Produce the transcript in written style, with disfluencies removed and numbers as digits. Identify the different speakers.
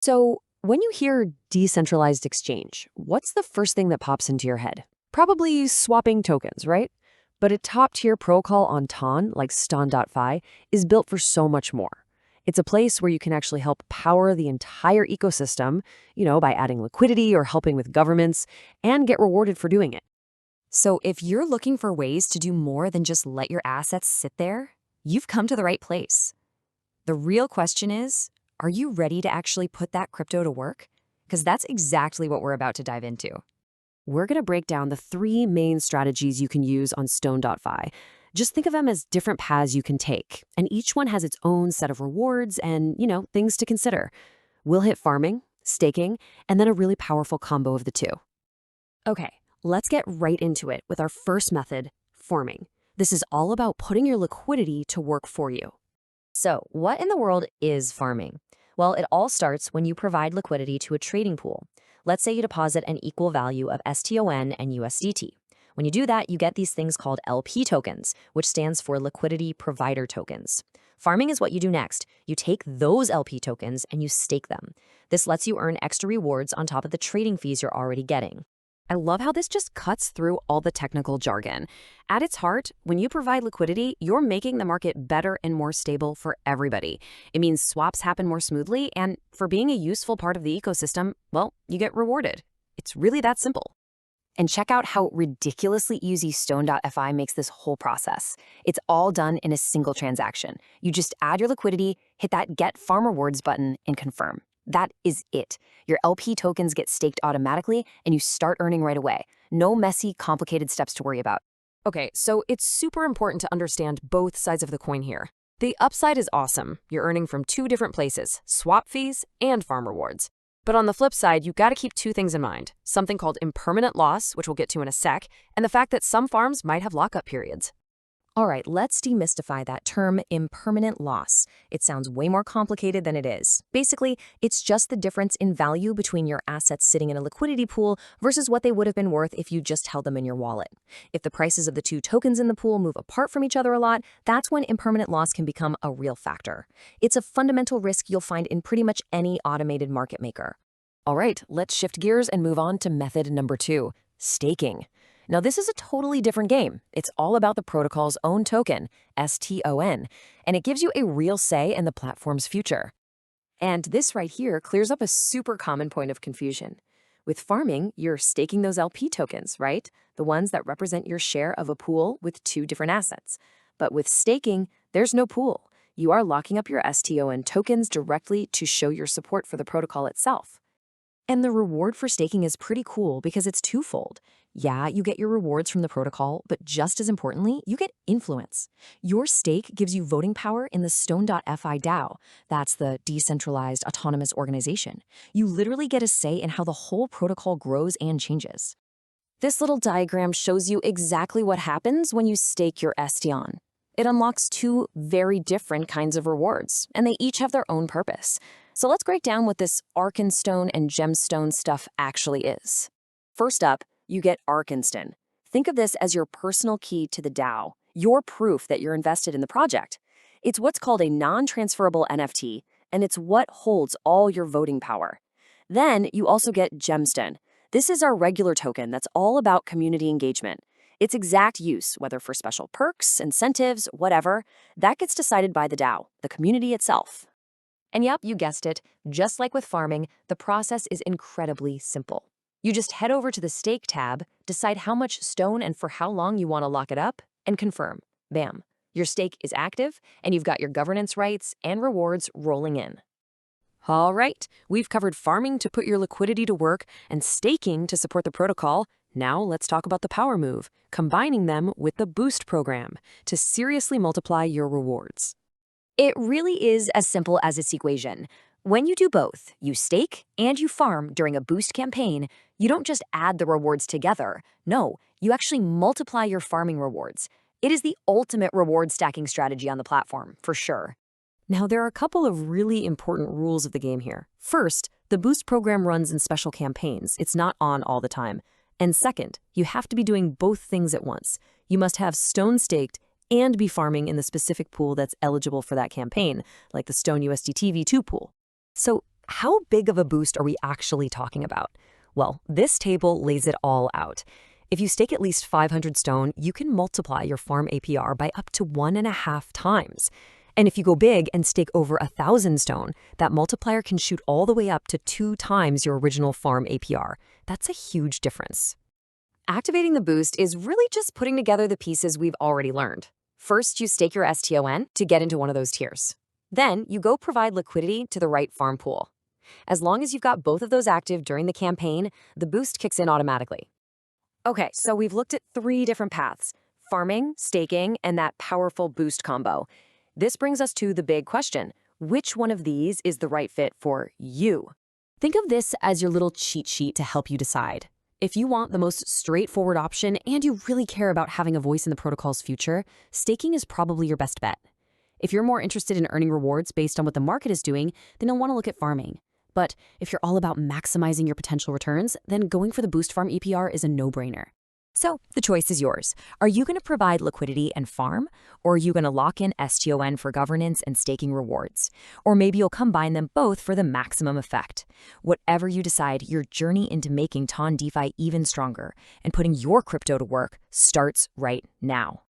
Speaker 1: So, when you hear decentralized exchange, what's the first thing that pops into your head? Probably swapping tokens, right? But a top-tier protocol on TON, like STON.fi, is built for so much more. It's a place where you can actually help power the entire ecosystem, by adding liquidity or helping with governments, and get rewarded for doing it.
Speaker 2: So if you're looking for ways to do more than just let your assets sit there, you've come to the right place. The real question is, are you ready to actually put that crypto to work? Because that's exactly what we're about to dive into.
Speaker 1: We're going to break down the three main strategies you can use on Stone.fi. Just think of them as different paths you can take, and each one has its own set of rewards and, things to consider. We'll hit farming, staking, and then a really powerful combo of the two. Okay, let's get right into it with our first method, farming. This is all about putting your liquidity to work for you.
Speaker 2: So what in the world is farming? Well, it all starts when you provide liquidity to a trading pool. Let's say you deposit an equal value of STON and USDT. When you do that, you get these things called LP tokens, which stands for Liquidity Provider Tokens. Farming is what you do next. You take those LP tokens and you stake them. This lets you earn extra rewards on top of the trading fees you're already getting.
Speaker 1: I love how this just cuts through all the technical jargon. At its heart, when you provide liquidity, you're making the market better and more stable for everybody. It means swaps happen more smoothly, and for being a useful part of the ecosystem, well, you get rewarded. It's really that simple.
Speaker 2: And check out how ridiculously easy Stone.fi makes this whole process. It's all done in a single transaction. You just add your liquidity, hit that Get Farm Rewards button, and confirm. That is it. Your LP tokens get staked automatically, and you start earning right away. No messy, complicated steps to worry about.
Speaker 1: Okay, so it's super important to understand both sides of the coin here. The upside is awesome. You're earning from two different places, swap fees and farm rewards. But on the flip side, you got to keep two things in mind. Something called impermanent loss, which we'll get to in a sec, and the fact that some farms might have lockup periods.
Speaker 2: All right, let's demystify that term impermanent loss. It sounds way more complicated than it is. Basically, it's just the difference in value between your assets sitting in a liquidity pool versus what they would have been worth if you just held them in your wallet. If the prices of the two tokens in the pool move apart from each other a lot, that's when impermanent loss can become a real factor. It's a fundamental risk you'll find in pretty much any automated market maker.
Speaker 1: All right, let's shift gears and move on to method number 2, staking. Now, this is a totally different game. It's all about the protocol's own token, STON, and it gives you a real say in the platform's future. And this right here clears up a super common point of confusion. With farming, you're staking those LP tokens, right? The ones that represent your share of a pool with two different assets. But with staking, there's no pool. You are locking up your STON tokens directly to show your support for the protocol itself. And the reward for staking is pretty cool because it's twofold. Yeah, you get your rewards from the protocol, but just as importantly, you get influence. Your stake gives you voting power in the Stone.fi DAO. That's the Decentralized Autonomous Organization. You literally get a say in how the whole protocol grows and changes. This little diagram shows you exactly what happens when you stake your STON. It unlocks two very different kinds of rewards, and they each have their own purpose. So let's break down what this ArkInStone and Gemstone stuff actually is. First up, you get ArkInStone. Think of this as your personal key to the DAO, your proof that you're invested in the project. It's what's called a non-transferable NFT, and it's what holds all your voting power. Then you also get Gemstone. This is our regular token that's all about community engagement. Its exact use, whether for special perks, incentives, whatever, that gets decided by the DAO, the community itself. And yep, you guessed it, just like with farming, the process is incredibly simple. You just head over to the Stake tab, decide how much stone and for how long you want to lock it up, and confirm. Bam. Your stake is active, and you've got your governance rights and rewards rolling in. All right, we've covered farming to put your liquidity to work and staking to support the protocol. Now let's talk about the power move, combining them with the Boost program to seriously multiply your rewards.
Speaker 2: It really is as simple as its equation. When you do both, you stake and you farm during a Boost campaign, you don't just add the rewards together. No, you actually multiply your farming rewards. It is the ultimate reward stacking strategy on the platform, for sure.
Speaker 1: Now, there are a couple of really important rules of the game here. First, the Boost program runs in special campaigns. It's not on all the time. And second, you have to be doing both things at once. You must have stone staked and be farming in the specific pool that's eligible for that campaign, like the Stone USDT V2 pool. So how big of a boost are we actually talking about? Well, this table lays it all out. If you stake at least 500 stone, you can multiply your farm APR by up to 1.5 times. And if you go big and stake over 1,000 stone, that multiplier can shoot all the way up to 2 times your original farm APR. That's a huge difference.
Speaker 2: Activating the boost is really just putting together the pieces we've already learned. First, you stake your STON to get into one of those tiers. Then, you go provide liquidity to the right farm pool. As long as you've got both of those active during the campaign, the boost kicks in automatically. Okay, so we've looked at 3 different paths: farming, staking, and that powerful boost combo. This brings us to the big question: which one of these is the right fit for you? Think of this as your little cheat sheet to help you decide. If you want the most straightforward option and you really care about having a voice in the protocol's future, staking is probably your best bet. If you're more interested in earning rewards based on what the market is doing, then you'll want to look at farming. But if you're all about maximizing your potential returns, then going for the boost farm APR is a no-brainer. So the choice is yours. Are you going to provide liquidity and farm? Or are you going to lock in STON for governance and staking rewards? Or maybe you'll combine them both for the maximum effect. Whatever you decide, your journey into making STON.fi even stronger and putting your crypto to work starts right now.